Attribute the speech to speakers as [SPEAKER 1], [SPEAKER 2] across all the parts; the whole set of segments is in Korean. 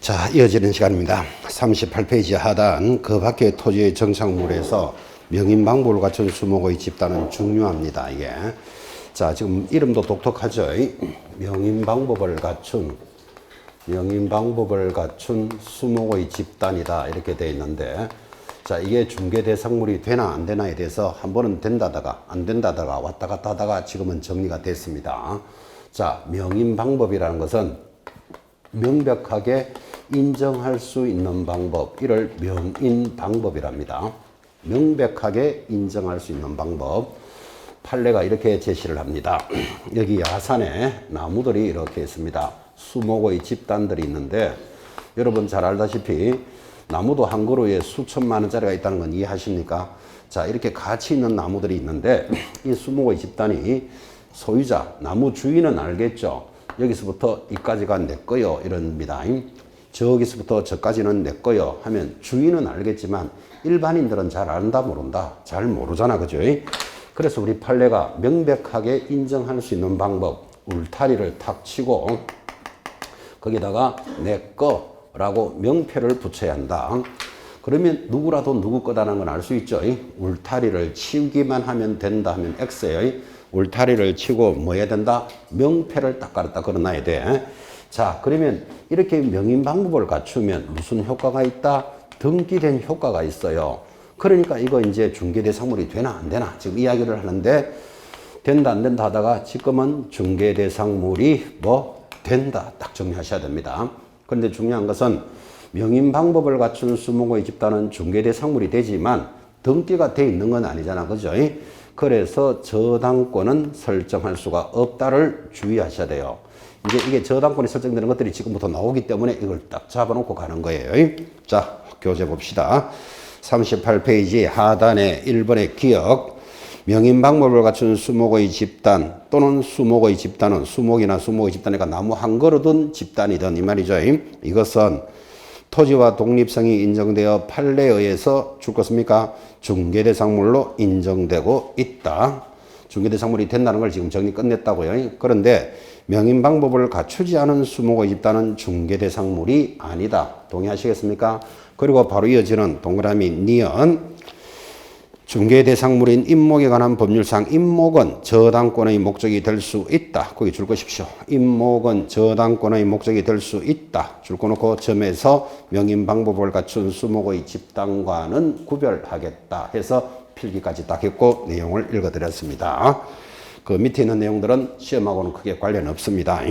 [SPEAKER 1] 자, 이어지는 시간입니다. 38페이지 하단 그 밖의 토지의 정착물에서 명인방법을 갖춘 수목의 집단은 중요합니다. 이게 자, 지금 이름도 독특하죠. 명인방법을 갖춘 수목의 집단이다 이렇게 되어 있는데, 자, 이게 중개대상물이 되나 안 되나에 대해서 한 번은 된다다가 안 된다다가 왔다 갔다 하다가 지금은 정리가 됐습니다. 자, 명인방법이라는 것은 명백하게 인정할 수 있는 방법, 이를 명인방법이랍니다. 명백하게 인정할 수 있는 방법. 판례가 이렇게 제시를 합니다. 여기 야산에 나무들이 이렇게 있습니다. 수목의 집단들이 있는데, 여러분 잘 알다시피 나무도 한 그루에 수천만 원짜리가 있다는 건 이해하십니까? 자, 이렇게 가치 있는 나무들이 있는데, 이 수목의 집단이 소유자, 나무 주인은 알겠죠. 여기서부터 이까지가 내 거요 이럽니다. 저기서부터 저까지는 내 거요 하면 주인은 알겠지만 일반인들은 잘 안다 모른다. 잘 모르잖아, 그죠? 그래서 우리 판례가 명백하게 인정할 수 있는 방법, 울타리를 탁 치고 거기다가 내 거라고 명패를 붙여야 한다. 그러면 누구라도 누구 거다라는 건 알 수 있죠. 울타리를 치우기만 하면 된다 하면 X예요. 울타리를 치고 뭐 해야 된다? 명패를 딱 깔았다 걸어놔야 돼. 자, 그러면 이렇게 명인방법을 갖추면 무슨 효과가 있다? 등기된 효과가 있어요. 그러니까 이거 이제 중개대상물이 되나 안 되나 지금 이야기를 하는데, 된다 안 된다 하다가 지금은 중개대상물이 뭐 된다 딱 정리하셔야 됩니다. 그런데 중요한 것은 명인방법을 갖춘 수목의 집단은 중개대상물이 되지만 등기가 돼 있는 건 아니잖아, 그죠? 그래서 저당권은 설정할 수가 없다를 주의하셔야 돼요. 이제 이게 저당권이 설정되는 것들이 지금부터 나오기 때문에 이걸 딱 잡아놓고 가는 거예요. 자, 교재 봅시다. 38페이지 하단에 1번의 기억. 명인방법을 갖춘 수목의 집단 또는 수목의 집단은 수목이나 수목의 집단이니까 나무 한 그루든 집단이든 이 말이죠. 이것은 토지와 독립성이 인정되어 판례에 의해서 줄 것입니까? 중개대상물로 인정되고 있다. 중개대상물이 된다는 걸 지금 정리 끝냈다고요. 그런데 명인방법을 갖추지 않은 수목의 집단은 중개대상물이 아니다. 동의하시겠습니까? 그리고 바로 이어지는 동그라미 니은. 중개대상물인 임목에 관한 법률상 임목은 저당권의 목적이 될 수 있다. 거기 줄 것입시오. 임목은 저당권의 목적이 될 수 있다. 줄 거 놓고 점에서 명인방법을 갖춘 수목의 집단과는 구별하겠다 해서 필기까지 딱 했고 내용을 읽어드렸습니다. 그 밑에 있는 내용들은 시험하고는 크게 관련 없습니다.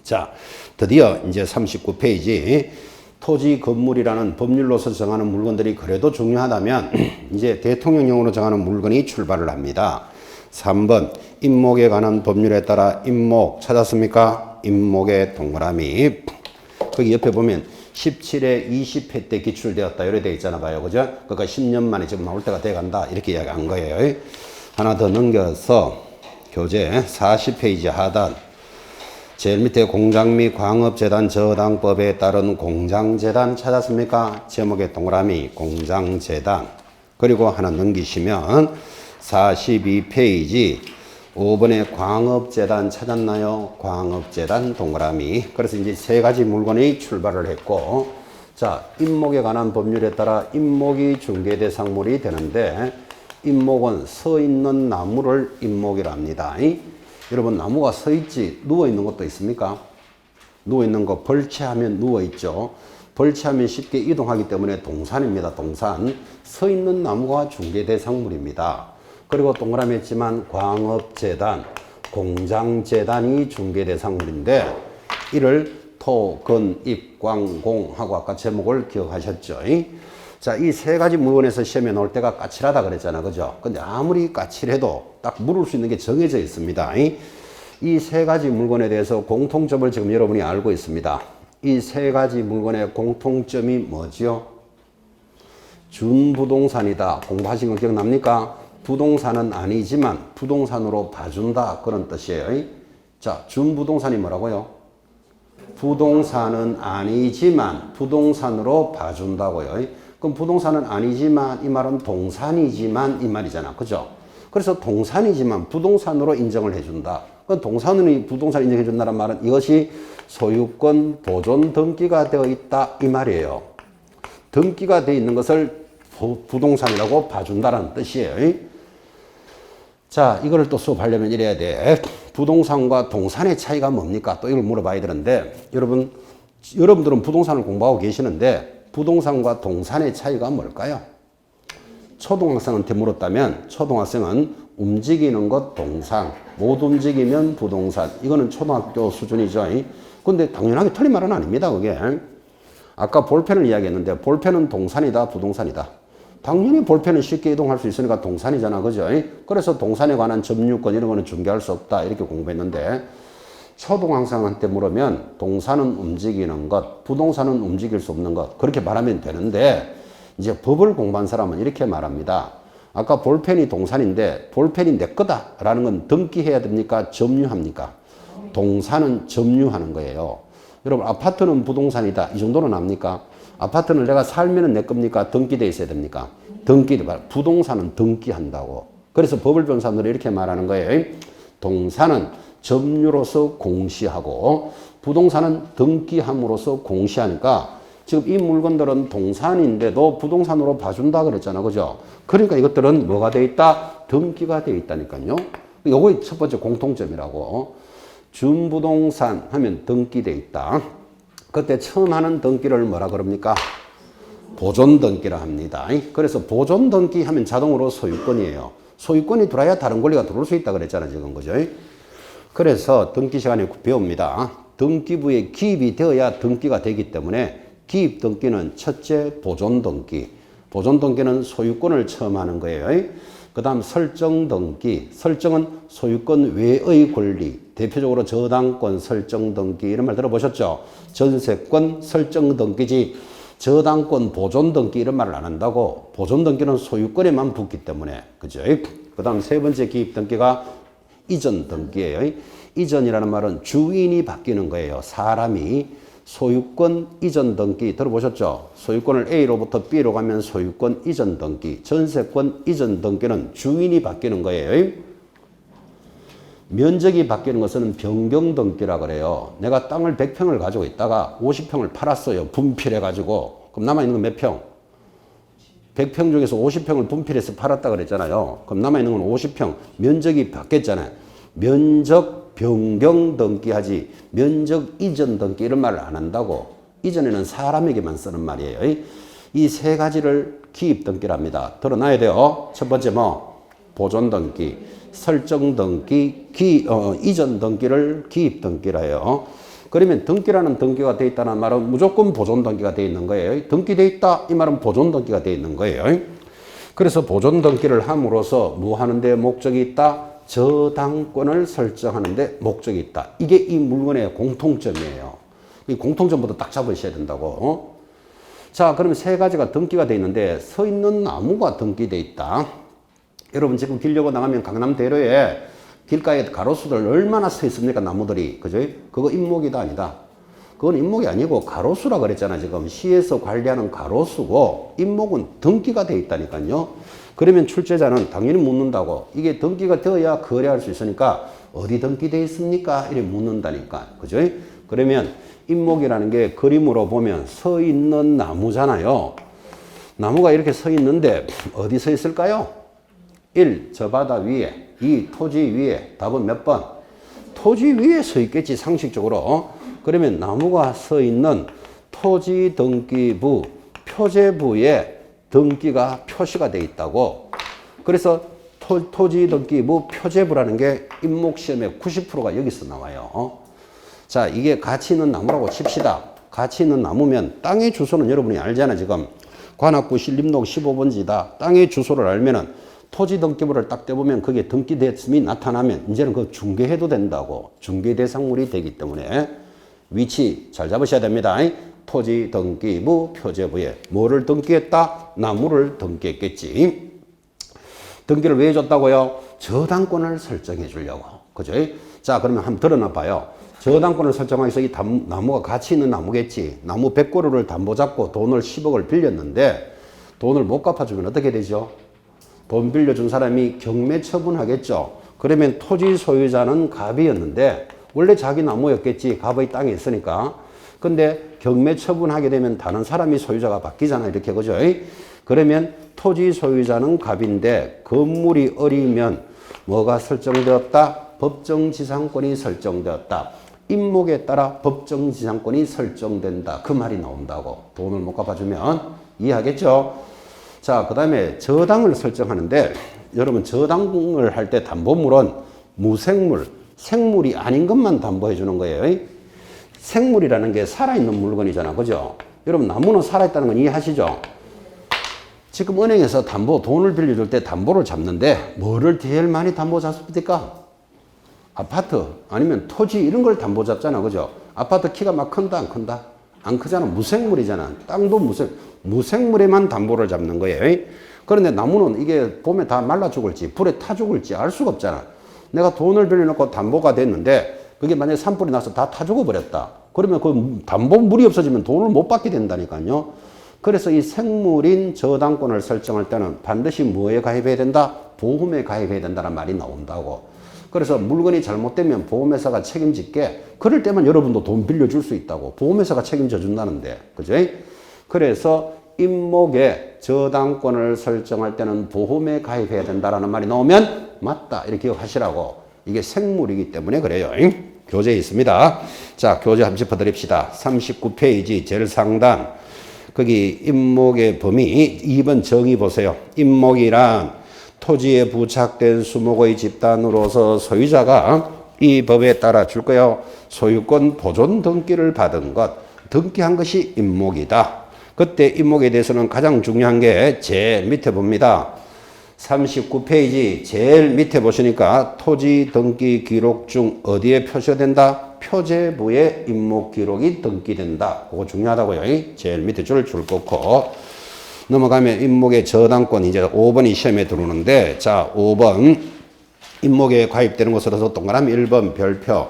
[SPEAKER 1] 자, 드디어 이제 39페이지 토지 건물이라는 법률로서 정하는 물건들이 그래도 중요하다면 이제 대통령령으로 정하는 물건이 출발을 합니다. 3번 임목에 관한 법률에 따라 임목 찾았습니까? 임목의 동그라미. 거기 옆에 보면 17회 20회 때 기출되었다 이렇게 되어 있잖아 봐요, 그죠? 그러니까 10년 만에 지금 나올 때가 돼간다 이렇게 이야기한 거예요. 하나 더 넘겨서 교재 40페이지 하단 제일 밑에 공장 및 광업재단 저당법에 따른 공장재단 찾았습니까? 제목의 동그라미 공장재단. 그리고 하나 넘기시면 42페이지 5번에 광업재단 찾았나요? 광업재단 동그라미. 그래서 이제 세 가지 물건이 출발을 했고, 자, 임목에 관한 법률에 따라 임목이 중개대상물이 되는데, 임목은 서 있는 나무를 임목이랍니다. 여러분 나무가 서 있지 누워 있는 것도 있습니까? 누워 있는 거 벌채하면 누워 있죠. 벌채하면 쉽게 이동하기 때문에 동산입니다. 동산. 서 있는 나무가 중개대상물입니다. 그리고 동그라미 했지만 광업재단, 공장재단이 중개대상물인데 이를 토, 건, 입, 광, 공 하고 아까 제목을 기억하셨죠? 자, 이 세 가지 물건에서 시험에 나올 때가 까칠하다 그랬잖아, 그죠? 근데 아무리 까칠해도 딱 물을 수 있는 게 정해져 있습니다. 이 세 가지 물건에 대해서 공통점을 지금 여러분이 알고 있습니다. 이 세 가지 물건의 공통점이 뭐지요? 준부동산이다. 공부하신 거 기억납니까? 부동산은 아니지만 부동산으로 봐준다 그런 뜻이에요. 자, 준부동산이 뭐라고요? 부동산은 아니지만 부동산으로 봐준다고요. 그럼 부동산은 아니지만 이 말은 동산이지만 이 말이잖아, 그죠? 그래서 동산이지만 부동산으로 인정을 해준다. 그건 동산운이 부동산 인정해 준다는 말은 이것이 소유권 보존 등기가 되어 있다 이 말이에요. 등기가 되어 있는 것을 부동산이라고 봐준다는 뜻이에요. 자, 이거를 또 수업하려면 이래야 돼. 부동산과 동산의 차이가 뭡니까? 또 이걸 물어봐야 되는데, 여러분들은 부동산을 공부하고 계시는데, 부동산과 동산의 차이가 뭘까요? 초등학생한테 물었다면, 초등학생은 움직이는 것 동산, 못 움직이면 부동산. 이거는 초등학교 수준이죠. 근데 당연하게 틀린 말은 아닙니다, 그게. 아까 볼펜을 이야기했는데, 볼펜은 동산이다, 부동산이다. 당연히 볼펜은 쉽게 이동할 수 있으니까 동산이잖아, 그죠? 그래서 동산에 관한 점유권 이런 거는 중개할 수 없다 이렇게 공부했는데, 초등학생한테 물으면 동산은 움직이는 것, 부동산은 움직일 수 없는 것 그렇게 말하면 되는데, 이제 법을 공부한 사람은 이렇게 말합니다. 아까 볼펜이 동산인데 볼펜이 내 거다 라는 건 등기해야 됩니까? 점유합니까? 동산은 점유하는 거예요. 여러분, 아파트는 부동산이다 이 정도는 압니까? 아파트는 내가 살면은 내 겁니까? 등기돼 있어야 됩니까? 부동산은 등기한다고. 그래서 법을 배운 사람들이 이렇게 말하는 거예요. 동산은 점유로서 공시하고 부동산은 등기함으로써 공시하니까 지금 이 물건들은 동산인데도 부동산으로 봐준다 그랬잖아, 그죠? 그러니까 이것들은 뭐가 돼 있다? 등기가 돼 있다니까요. 요거 첫 번째 공통점이라고. 준부동산 하면 등기돼 있다. 그때 처음 하는 등기를 뭐라 그럽니까? 보존 등기라 합니다. 그래서 보존 등기 하면 자동으로 소유권이에요. 소유권이 들어야 다른 권리가 들어올 수 있다 그랬잖아, 지금, 그죠? 그래서 등기 시간에 배웁니다. 등기부에 기입이 되어야 등기가 되기 때문에 기입 등기는 첫째 보존 등기. 보존 등기는 소유권을 처음 하는 거예요. 그 다음 설정 등기. 설정은 소유권 외의 권리. 대표적으로 저당권 설정 등기 이런 말 들어보셨죠? 전세권 설정 등기지 저당권 보존 등기 이런 말을 안 한다고. 보존 등기는 소유권에만 붙기 때문에. 그죠? 그 다음 세 번째 기입 등기가 이전 등기예요. 이전이라는 말은 주인이 바뀌는 거예요. 사람이. 소유권 이전 등기 들어보셨죠? 소유권을 A로부터 B로 가면 소유권 이전 등기, 전세권 이전 등기는 주인이 바뀌는 거예요. 면적이 바뀌는 것은 변경 등기라 그래요. 내가 땅을 100평을 가지고 있다가 50평을 팔았어요. 분필해 가지고. 그럼 남아있는 건 몇 평? 100평 중에서 50평을 분필해서 팔았다 그랬잖아요. 그럼 남아있는 건 50평. 면적이 바뀌었잖아요. 면적 변경 등기하지 면적 이전 등기 이런 말을 안 한다고. 이전에는 사람에게만 쓰는 말이에요. 이 세 가지를 기입 등기랍니다. 들어놔야 돼요. 첫 번째 뭐? 보존 등기, 설정 등기, 이전 등기를 기입 등기라 해요. 그러면 등기라는 등기가 돼 있다는 말은 무조건 보존 등기가 돼 있는 거예요. 등기돼 있다 이 말은 보존 등기가 돼 있는 거예요. 그래서 보존 등기를 함으로써 뭐 하는데 목적이 있다? 저당권을 설정하는데 목적이 있다. 이게 이 물건의 공통점이에요. 이 공통점부터 딱 잡으셔야 된다고. 자, 그러면 세 가지가 등기가 돼 있는데 서 있는 나무가 등기돼 있다. 여러분 지금 길려고 나가면 강남대로에 길가에 가로수들 얼마나 서 있습니까? 나무들이. 그죠? 그거 인목이다 아니다. 그건 인목이 아니고 가로수라 그랬잖아. 지금 시에서 관리하는 가로수고 인목은 등기가 돼 있다니까요. 그러면 출제자는 당연히 묻는다고. 이게 등기가 되어야 거래할 수 있으니까 어디 등기되어 있습니까? 이렇게 묻는다니까. 그죠? 그러면 인목이라는 게 그림으로 보면 서 있는 나무잖아요. 나무가 이렇게 서 있는데 어디 서 있을까요? 1. 저 바다 위에. 2. 토지 위에. 답은 몇 번? 토지 위에 서 있겠지, 상식적으로. 그러면 나무가 서 있는 토지 등기부 표제부에 등기가 표시가 돼 있다고. 그래서 토지 등기부 표제부라는 게 인목시험의 90%가 여기서 나와요. 자, 이게 가치 있는 나무라고 칩시다. 가치 있는 나무면 땅의 주소는 여러분이 알잖아. 지금 관악구 신림동 15번지다. 땅의 주소를 알면은 토지 등기부를 딱 떼보면 그게 등기됐음이 나타나면 이제는 그 중개해도 된다고. 중개 대상물이 되기 때문에 위치 잘 잡으셔야 됩니다. 토지 등기부 표제부에 뭐를 등기했다? 나무를 등기했겠지. 등기를 왜 줬다고요? 저당권을 설정해 주려고. 그죠? 자, 그러면 한번 드러나 봐요. 저당권을 설정하기 위해서 이 나무가 가치 있는 나무겠지. 나무 100그루를 담보 잡고 돈을 10억을 빌렸는데 돈을 못 갚아주면 어떻게 되죠? 돈 빌려준 사람이 경매 처분하겠죠. 그러면 토지 소유자는 갑이었는데 원래 자기 나무였겠지. 갑의 땅이 있으니까. 근데 경매 처분하게 되면 다른 사람이 소유자가 바뀌잖아. 이렇게 그죠? 그러면 토지 소유자는 갑인데 건물이 어리면 뭐가 설정되었다? 법정지상권이 설정되었다. 임목에 따라 법정지상권이 설정된다. 그 말이 나온다고. 돈을 못 갚아주면 이해하겠죠? 자, 그 다음에 저당을 설정하는데 여러분 저당을 할 때 담보물은 무생물, 생물이 아닌 것만 담보해 주는 거예요. 생물이라는 게 살아있는 물건이잖아. 그죠? 여러분 나무는 살아있다는 건 이해하시죠? 지금 은행에서 돈을 빌려줄 때 담보를 잡는데 뭐를 제일 많이 담보 잡습니까? 아파트 아니면 토지 이런 걸 담보 잡잖아. 그죠? 아파트 키가 막 큰다 안 큰다? 안 크잖아. 무생물이잖아. 땅도 무생물에만 담보를 잡는 거예요. 그런데 나무는 이게 봄에 다 말라 죽을지 불에 타 죽을지 알 수가 없잖아. 내가 돈을 빌려놓고 담보가 됐는데 그게 만약에 산불이 나서 다 타 죽어버렸다. 그러면 그 담보물이 없어지면 돈을 못 받게 된다니까요. 그래서 이 생물인 저당권을 설정할 때는 반드시 뭐에 가입해야 된다? 보험에 가입해야 된다는 말이 나온다고. 그래서 물건이 잘못되면 보험회사가 책임질게. 그럴 때만 여러분도 돈 빌려줄 수 있다고. 보험회사가 책임져 준다는데. 그죠? 그래서 임목에 저당권을 설정할 때는 보험에 가입해야 된다라는 말이 나오면 맞다. 이렇게 기억하시라고. 이게 생물이기 때문에 그래요. 교재에 있습니다. 자, 교재 한번 짚어드립시다. 39페이지 제일 상단. 거기 임목의 범위 2번 정의 보세요. 임목이란 토지에 부착된 수목의 집단으로서 소유자가 이 법에 따라 줄 거요. 소유권 보존 등기를 받은 것, 등기한 것이 임목이다. 그때 임목에 대해서는 가장 중요한 게 제일 밑에 봅니다. 39페이지 제일 밑에 보시니까 토지 등기 기록 중 어디에 표시된다? 표제부에 임목 기록이 등기된다. 그거 중요하다고요. 제일 밑에 줄 긋고 넘어가면 임목의 저당권 이제 5번이 시험에 들어오는데 자 5번 임목에 가입되는 것으로서 동그라미 1번 별표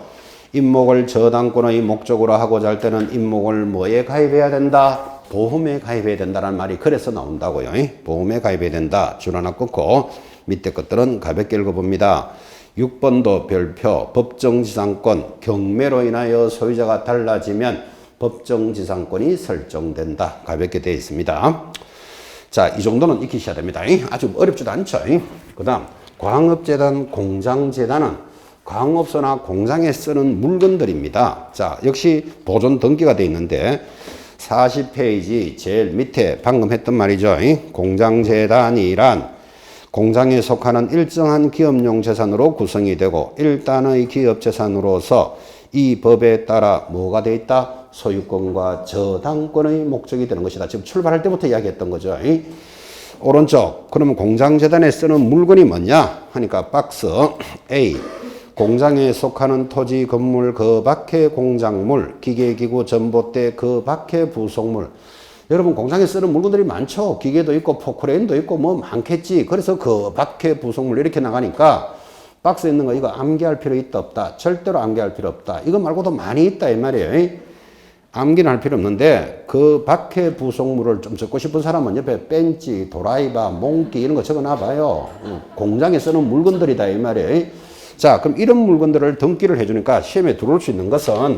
[SPEAKER 1] 임목을 저당권의 목적으로 하고자 할 때는 임목을 뭐에 가입해야 된다? 보험에 가입해야 된다는 말이 그래서 나온다고요. 보험에 가입해야 된다. 줄 하나 끊고 밑에 것들은 가볍게 읽어봅니다. 6번도 별표 법정지상권 경매로 인하여 소유자가 달라지면 법정지상권이 설정된다. 가볍게 되어 있습니다. 자, 이 정도는 익히셔야 됩니다. 아주 어렵지도 않죠. 그 다음 광업재단, 공장재단은 광업소나 공장에 쓰는 물건들입니다. 자, 역시 보존 등기가 되어 있는데 40페이지 제일 밑에 방금 했던 말이죠. 공장재단이란 공장에 속하는 일정한 기업용 재산으로 구성이 되고 일단의 기업 재산으로서 이 법에 따라 뭐가 되어 있다? 소유권과 저당권의 목적이 되는 것이다. 지금 출발할 때부터 이야기했던 거죠. 오른쪽 그러면 공장재단에 쓰는 물건이 뭐냐 하니까 박스 A 공장에 속하는 토지, 건물, 그 밖의 공작물, 기계기구, 전봇대, 그 밖의 부속물. 여러분 공장에 쓰는 물건들이 많죠. 기계도 있고 포크레인도 있고 뭐 많겠지. 그래서 그 밖의 부속물 이렇게 나가니까 박스에 있는 거 이거 암기할 필요 있다 없다? 절대로 암기할 필요 없다. 이거 말고도 많이 있다 이 말이에요. 암기는 할 필요 없는데 그 밖의 부속물을 좀 적고 싶은 사람은 옆에 벤치, 도라이바, 몽키 이런 거 적어놔 봐요. 공장에 쓰는 물건들이다 이 말이에요. 자, 그럼 이런 물건들을 등기를 해주니까 시험에 들어올 수 있는 것은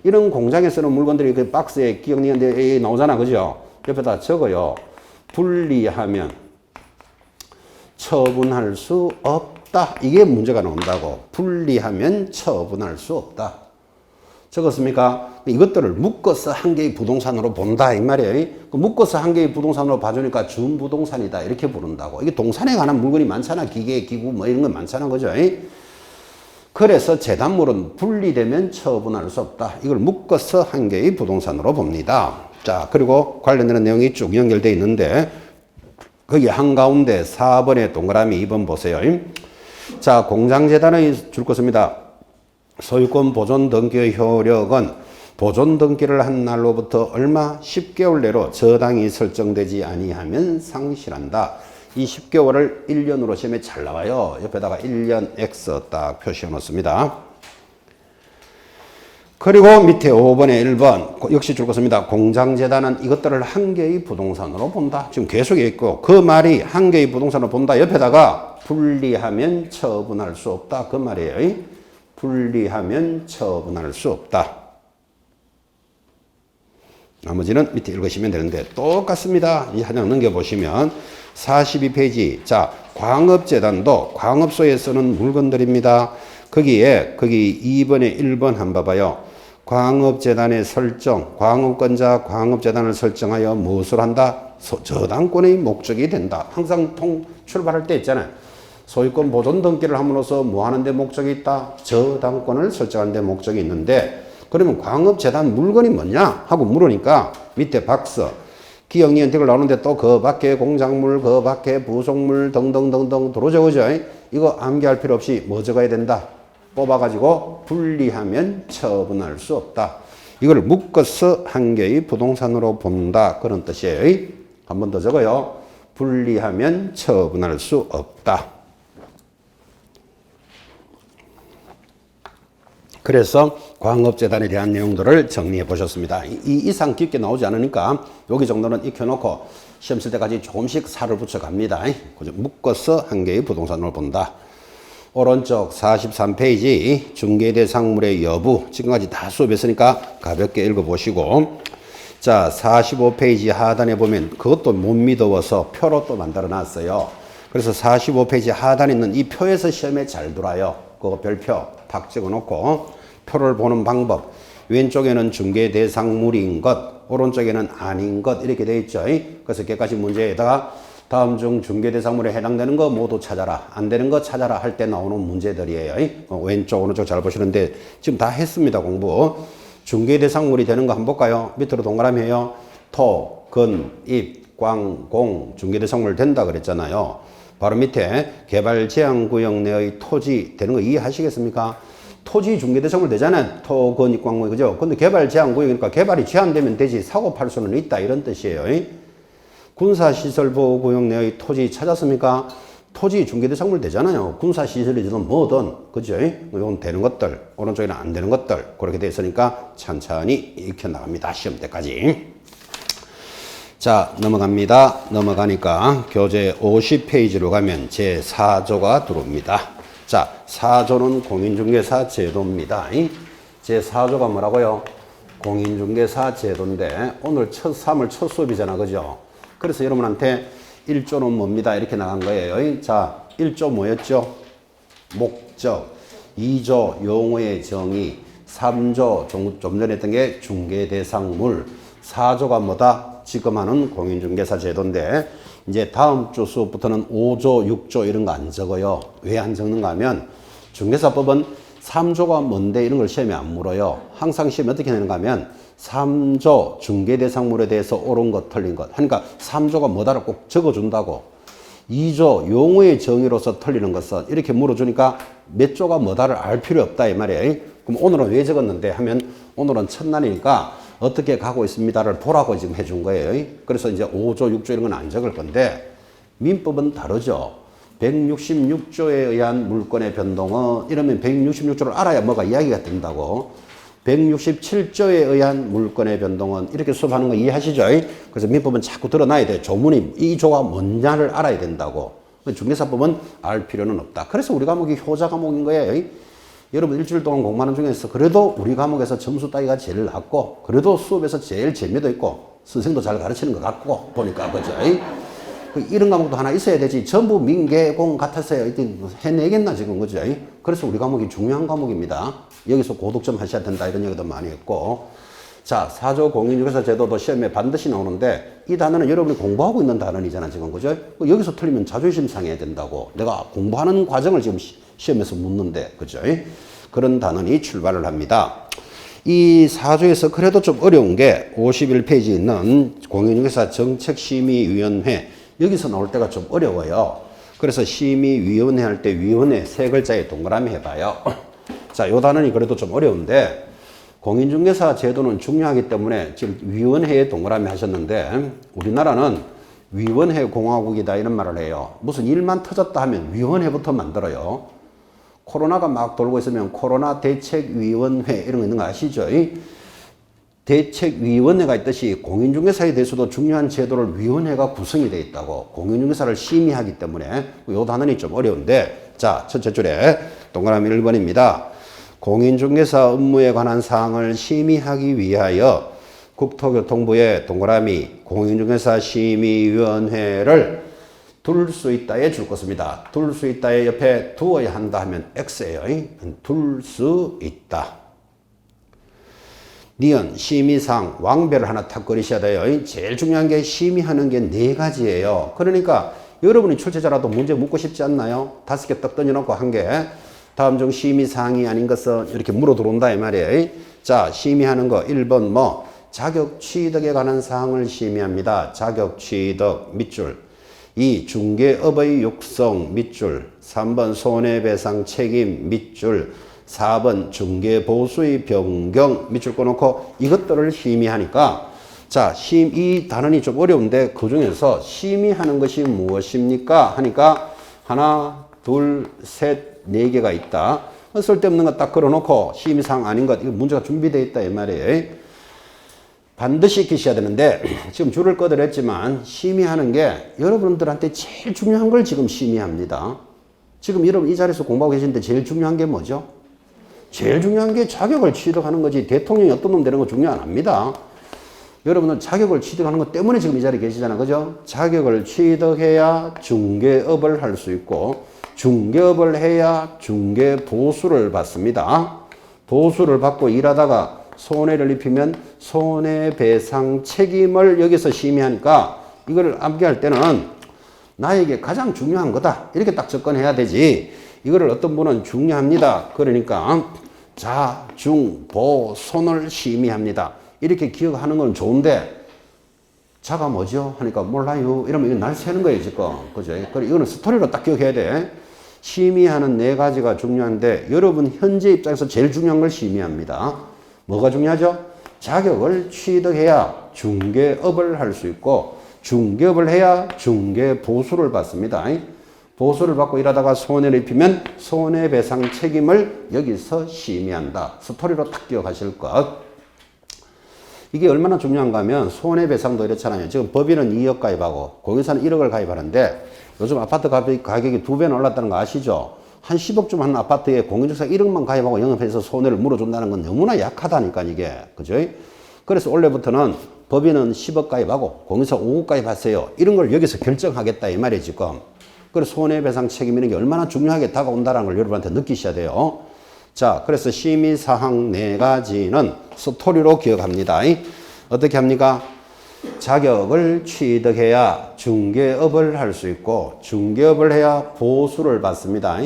[SPEAKER 1] 이런 공장에 쓰는 물건들이 그 박스에 기억니은데 나오잖아. 그죠? 옆에다 적어요. 분리하면 처분할 수 없다. 이게 문제가 나온다고. 분리하면 처분할 수 없다. 적었습니까? 이것들을 묶어서 한 개의 부동산으로 본다 이 말이에요. 묶어서 한 개의 부동산으로 봐주니까 준부동산이다 이렇게 부른다고. 이게 동산에 관한 물건이 많잖아. 기계, 기구 뭐 이런 거 많잖아. 그죠? 그래서 재단물은 분리되면 처분할 수 없다. 이걸 묶어서 한 개의 부동산으로 봅니다. 자, 그리고 관련되는 내용이 쭉 연결되어 있는데 거기 한가운데 4번의 동그라미 2번 보세요. 자, 공장재단의 줄 것입니다. 소유권 보존 등기의 효력은 보존 등기를 한 날로부터 얼마? 10개월 내로 저당이 설정되지 아니하면 상실한다. 이 10개월을 1년으로 시험에 잘 나와요. 옆에다가 1년 X 딱 표시해 놓습니다. 그리고 밑에 5번에 1번 역시 줄 것입니다. 공장재단은 이것들을 한 개의 부동산으로 본다. 지금 계속 있고 그 말이 한 개의 부동산으로 본다. 옆에다가 분리하면 처분할 수 없다. 그 말이에요. 분리하면 처분할 수 없다. 나머지는 밑에 읽으시면 되는데 똑같습니다. 이 한 장 넘겨보시면 42페이지. 자, 광업재단도 광업소에 쓰는 물건들입니다. 거기 2번에 1번 한번 봐봐요. 광업재단의 설정, 광업권자 광업재단을 설정하여 무엇을 한다? 저당권의 목적이 된다. 항상 출발할 때 있잖아요. 소유권 보존 등기를 함으로써 뭐 하는 데 목적이 있다? 저당권을 설정하는 데 목적이 있는데, 그러면 광업재단 물건이 뭐냐? 하고 물으니까 밑에 박스, 기억니은택을 나오는데 또 그 밖에 공작물, 그 밖에 부속물 등등등등 들어오죠, 그죠? 이거 암기할 필요 없이 뭐 적어야 된다? 뽑아가지고 분리하면 처분할 수 없다. 이걸 묶어서 한 개의 부동산으로 본다. 그런 뜻이에요. 한 번 더 적어요. 분리하면 처분할 수 없다. 그래서 광업재단에 대한 내용들을 정리해 보셨습니다. 이 이상 깊게 나오지 않으니까 여기 정도는 익혀놓고 시험 칠 때까지 조금씩 살을 붙여 갑니다. 묶어서 한 개의 부동산을 본다. 오른쪽 43페이지 중개대상물의 여부, 지금까지 다 수업했으니까 가볍게 읽어보시고, 자 45페이지 하단에 보면 그것도 못 믿어서 표로 또 만들어 놨어요. 그래서 45페이지 하단에 있는 이 표에서 시험에 잘 들어와요. 그거 별표 탁 찍어놓고 표를 보는 방법, 왼쪽에는 중개대상물인 것, 오른쪽에는 아닌 것 이렇게 되어 있죠. 그래서 개까지 문제에다가 다음 중 중개대상물에 해당되는 거 모두 찾아라, 안 되는 거 찾아라 할 때 나오는 문제들이에요. 왼쪽 오른쪽 잘 보시는데 지금 다 했습니다. 공부. 중개대상물이 되는 거 한번 볼까요? 밑으로 동그라미 해요. 토, 근, 입, 광, 공 중개대상물 된다 그랬잖아요. 바로 밑에 개발제한구역 내의 토지 되는 거 이해하시겠습니까? 토지 중개대상물 되잖아요. 토, 근, 입, 광, 그죠? 근데 개발제한구역이니까 개발이 제한되면 되지 사고 팔 수는 있다 이런 뜻이에요. 군사시설보호구역 내의 토지 찾았습니까? 토지 중개대상물 되잖아요. 군사시설이든 뭐든, 그죠? 이건 되는 것들, 오른쪽에는 안 되는 것들, 그렇게 돼 있으니까 천천히 익혀나갑니다. 시험 때까지. 자, 넘어갑니다. 넘어가니까 교재 50페이지로 가면 제4조가 들어옵니다. 자, 4조는 공인중개사 제도입니다. 제4조가 뭐라고요? 공인중개사 제도인데 오늘 3월 첫 수업이잖아, 그죠? 그래서 여러분한테 1조는 뭡니다. 이렇게 나간 거예요. 자, 1조 뭐였죠? 목적. 2조 용어의 정의. 3조 좀 전에 했던 게 중개대상물. 4조가 뭐다? 지금 하는 공인중개사 제도인데 이제 다음 주 수업부터는 5조, 6조 이런 거 안 적어요. 왜 안 적는가 하면 중개사법은 3조가 뭔데 이런 걸 시험에 안 물어요. 항상 시험에 어떻게 내는가 하면 3조 중개대상물에 대해서 옳은 것 틀린 것 하니까 3조가 뭐다를 꼭 적어준다고. 2조 용어의 정의로서 틀리는 것은 이렇게 물어주니까 몇 조가 뭐다를 알 필요 없다 이 말이에요. 그럼 오늘은 왜 적었는데 하면 오늘은 첫날이니까 어떻게 가고 있습니다를 보라고 지금 해준 거예요. 그래서 이제 5조, 6조 이런 건 안 적을 건데 민법은 다르죠. 166조에 의한 물권의 변동은 이러면 166조를 알아야 뭐가 이야기가 된다고. 167조에 의한 물권의 변동은 이렇게 수업하는 거 이해하시죠? 그래서 민법은 자꾸 드러나야 돼. 조문이 이 조가 뭔냐를 알아야 된다고. 중개사법은 알 필요는 없다. 그래서 우리 과목이 효자 과목인 거예요. 여러분 일주일 동안 공부하는 중에서 그래도 우리 과목에서 점수 따기가 제일 낮고 그래도 수업에서 제일 재미도 있고 선생도 잘 가르치는 것 같고 보니까 그죠? 이런 과목도 하나 있어야 되지. 전부 민계공 같았어요. 해내겠나 지금 그죠? 그래서 우리 과목이 중요한 과목입니다. 여기서 고득점 하셔야 된다 이런 얘기도 많이 했고. 자, 4조 공인중개사 제도도 시험에 반드시 나오는데 이 단어는 여러분이 공부하고 있는 단어이잖아 지금 그죠? 여기서 틀리면 자존심 상해야 된다고. 내가 공부하는 과정을 지금 시험에서 묻는데 그죠? 그런 단원이 출발을 합니다. 이 4조에서 그래도 좀 어려운 게 51페이지에 있는 공인중개사 정책심의위원회 여기서 나올 때가 좀 어려워요. 그래서 심의위원회 할 때 위원회 세 글자에 동그라미 해봐요. 자, 요 단원이 그래도 좀 어려운데 공인중개사 제도는 중요하기 때문에 지금 위원회에 동그라미 하셨는데 우리나라는 위원회 공화국이다 이런 말을 해요. 무슨 일만 터졌다 하면 위원회부터 만들어요. 코로나가 막 돌고 있으면 코로나 대책위원회 이런 거 있는 거 아시죠? 대책위원회가 있듯이 공인중개사에 대해서도 중요한 제도를 위원회가 구성이 되어 있다고. 공인중개사를 심의하기 때문에 요 단원이 좀 어려운데, 자, 첫째 줄에 동그라미 1번입니다. 공인중개사 업무에 관한 사항을 심의하기 위하여 국토교통부에 동그라미 공인중개사 심의위원회를 둘 수 있다에 줄 것입니다. 둘 수 있다에 옆에 두어야 한다 하면 X예요. 둘 수 있다. 니은 심의상 왕별을 하나 탁 그리셔야 돼요. 제일 중요한 게 심의하는 게 4가지예요. 그러니까 여러분이 출제자라도 문제 묻고 싶지 않나요? 5개 떡 던져놓고 1개. 다음 중 심의사항이 아닌 것은 이렇게 물어 들어온다 이 말이에요. 자, 심의하는 거 1번 뭐 자격 취득에 관한 사항을 심의합니다. 자격 취득 밑줄. 2. 중개업의 육성 밑줄. 3번 손해배상 책임 밑줄. 4번 중개보수의 변경 밑줄 꺼놓고 이것들을 심의하니까, 자, 이 단원이 좀 어려운데 그 중에서 심의하는 것이 무엇입니까? 하니까 하나, 둘, 셋, 4개가 있다. 쓸데없는 거 딱 걸어놓고 심의사항 아닌 것, 이거 문제가 준비되어 있다 이 말이에요. 반드시 익히셔야 되는데 지금 줄을 꺼드렸지만 심의하는 게 여러분들한테 제일 중요한 걸 지금 심의합니다. 지금 여러분 이 자리에서 공부하고 계시는데 제일 중요한 게 뭐죠? 제일 중요한 게 자격을 취득하는 거지 대통령이 어떤 놈 되는 거 중요 안 합니다. 여러분은 자격을 취득하는 것 때문에 지금 이 자리에 계시잖아요. 그죠? 자격을 취득해야 중개업을 할 수 있고 중개업을 해야 중개보수를 받습니다. 보수를 받고 일하다가 손해를 입히면 손해배상 책임을 여기서 심의하니까 이거를 암기할 때는 나에게 가장 중요한 거다 이렇게 딱 접근해야 되지. 이거를 어떤 분은 중요합니다 그러니까 자, 중, 보, 손을 심의합니다 이렇게 기억하는 건 좋은데 자가 뭐죠? 하니까 몰라요 이러면 이거 날 새는 거예요 지금. 그죠? 그래 이거는 스토리로 딱 기억해야 돼. 심의하는 4가지가 중요한데 여러분 현재 입장에서 제일 중요한 걸 심의합니다. 뭐가 중요하죠? 자격을 취득해야 중개업을 할 수 있고 중개업을 해야 중개보수를 받습니다. 보수를 받고 일하다가 손해를 입히면 손해배상 책임을 여기서 심의한다. 스토리로 딱 기억하실 것. 이게 얼마나 중요한가 하면 손해배상도 이렇잖아요. 지금 법인은 2억 가입하고 공인사는 1억을 가입하는데 요즘 아파트 가격이 2배나 올랐다는 거 아시죠? 한 10억쯤 하는 아파트에 공인중개사 1억만 가입하고 영업해서 손해를 물어준다는 건 너무나 약하다니까 이게. 그죠? 그래서 올해부터는 법인은 10억 가입하고 공인중개사 5억 가입하세요. 이런 걸 여기서 결정하겠다 이 말이에요 지금. 그래서 손해배상 책임이라는 게 얼마나 중요하게 다가온다는 걸 여러분한테 느끼셔야 돼요. 자, 그래서 심의사항 4가지는 스토리로 기억합니다. 어떻게 합니까? 자격을 취득해야 중개업을 할 수 있고 중개업을 해야 보수를 받습니다.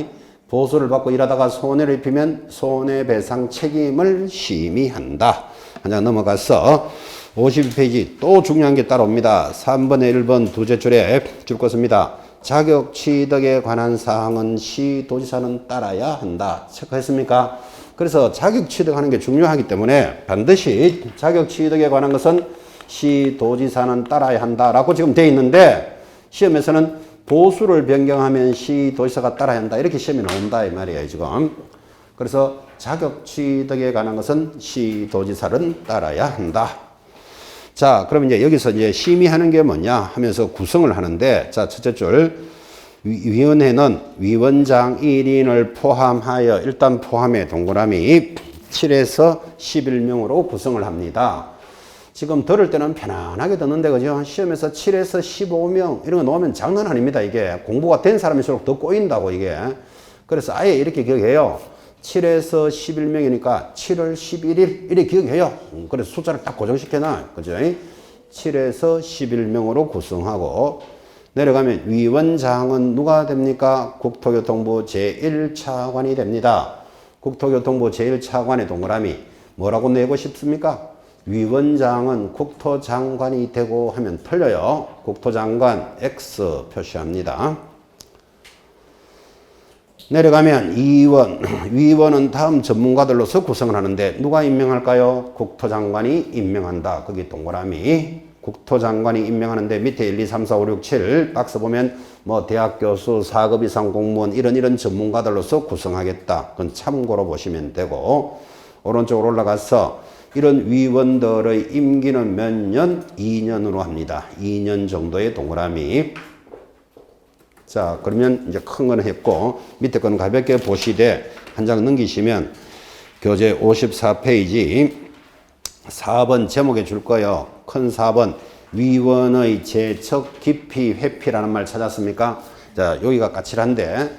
[SPEAKER 1] 보수를 받고 일하다가 손해를 입히면 손해배상 책임을 심의한다. 한 장 넘어가서 52페이지 또 중요한 게 따라옵니다. 3번에 1번 두째 줄에 줄 것입니다. 자격 취득에 관한 사항은 시도지사는 따라야 한다. 체크했습니까? 그래서 자격 취득하는 게 중요하기 때문에 반드시 자격 취득에 관한 것은 시도지사는 따라야 한다라고 지금 돼 있는데 시험에서는 보수를 변경하면 시도지사가 따라야 한다 이렇게 시험이 나온다 이 말이에요 지금. 그래서 자격 취득에 관한 것은 시도지사는 따라야 한다. 자, 그럼 이제 여기서 이제 심의하는 게 뭐냐 하면서 구성을 하는데, 자, 첫째 줄. 위원회는 위원장 1인을 포함하여, 일단 포함해 동그라미 7에서 11명으로 구성을 합니다. 지금 들을 때는 편안하게 듣는데, 그죠? 시험에서 7에서 15명, 이런 거 넣으면 장난 아닙니다, 이게. 공부가 된 사람일수록 더 꼬인다고, 이게. 그래서 아예 이렇게 기억해요. 7에서 11명이니까 7월 11일 이렇게 기억해요. 그래서 숫자를 딱 고정시켜놔. 그죠? 7에서 11명으로 구성하고 내려가면 위원장은 누가 됩니까? 국토교통부 제1차관이 됩니다. 국토교통부 제1차관의 동그라미 뭐라고 내고 싶습니까? 위원장은 국토장관이 되고 하면 틀려요. 국토장관 X 표시합니다. 내려가면 위원은 다음 전문가들로서 구성을 하는데 누가 임명할까요? 국토장관이 임명한다. 거기 동그라미 국토장관이 임명하는데 밑에 1, 2, 3, 4, 5, 6, 7 박스 보면 뭐 대학 교수, 4급 이상 공무원 이런 전문가들로서 구성하겠다. 그건 참고로 보시면 되고 오른쪽으로 올라가서 이런 위원들의 임기는 몇 년? 2년으로 합니다. 2년 정도의 동그라미. 자, 그러면 이제 큰 거는 했고, 밑에 거는 가볍게 보시되, 한 장 넘기시면, 교재 54페이지, 4번 제목에 줄 거예요. 큰 4번. 위원의 재척 깊이 회피라는 말 찾았습니까? 자, 여기가 까칠한데,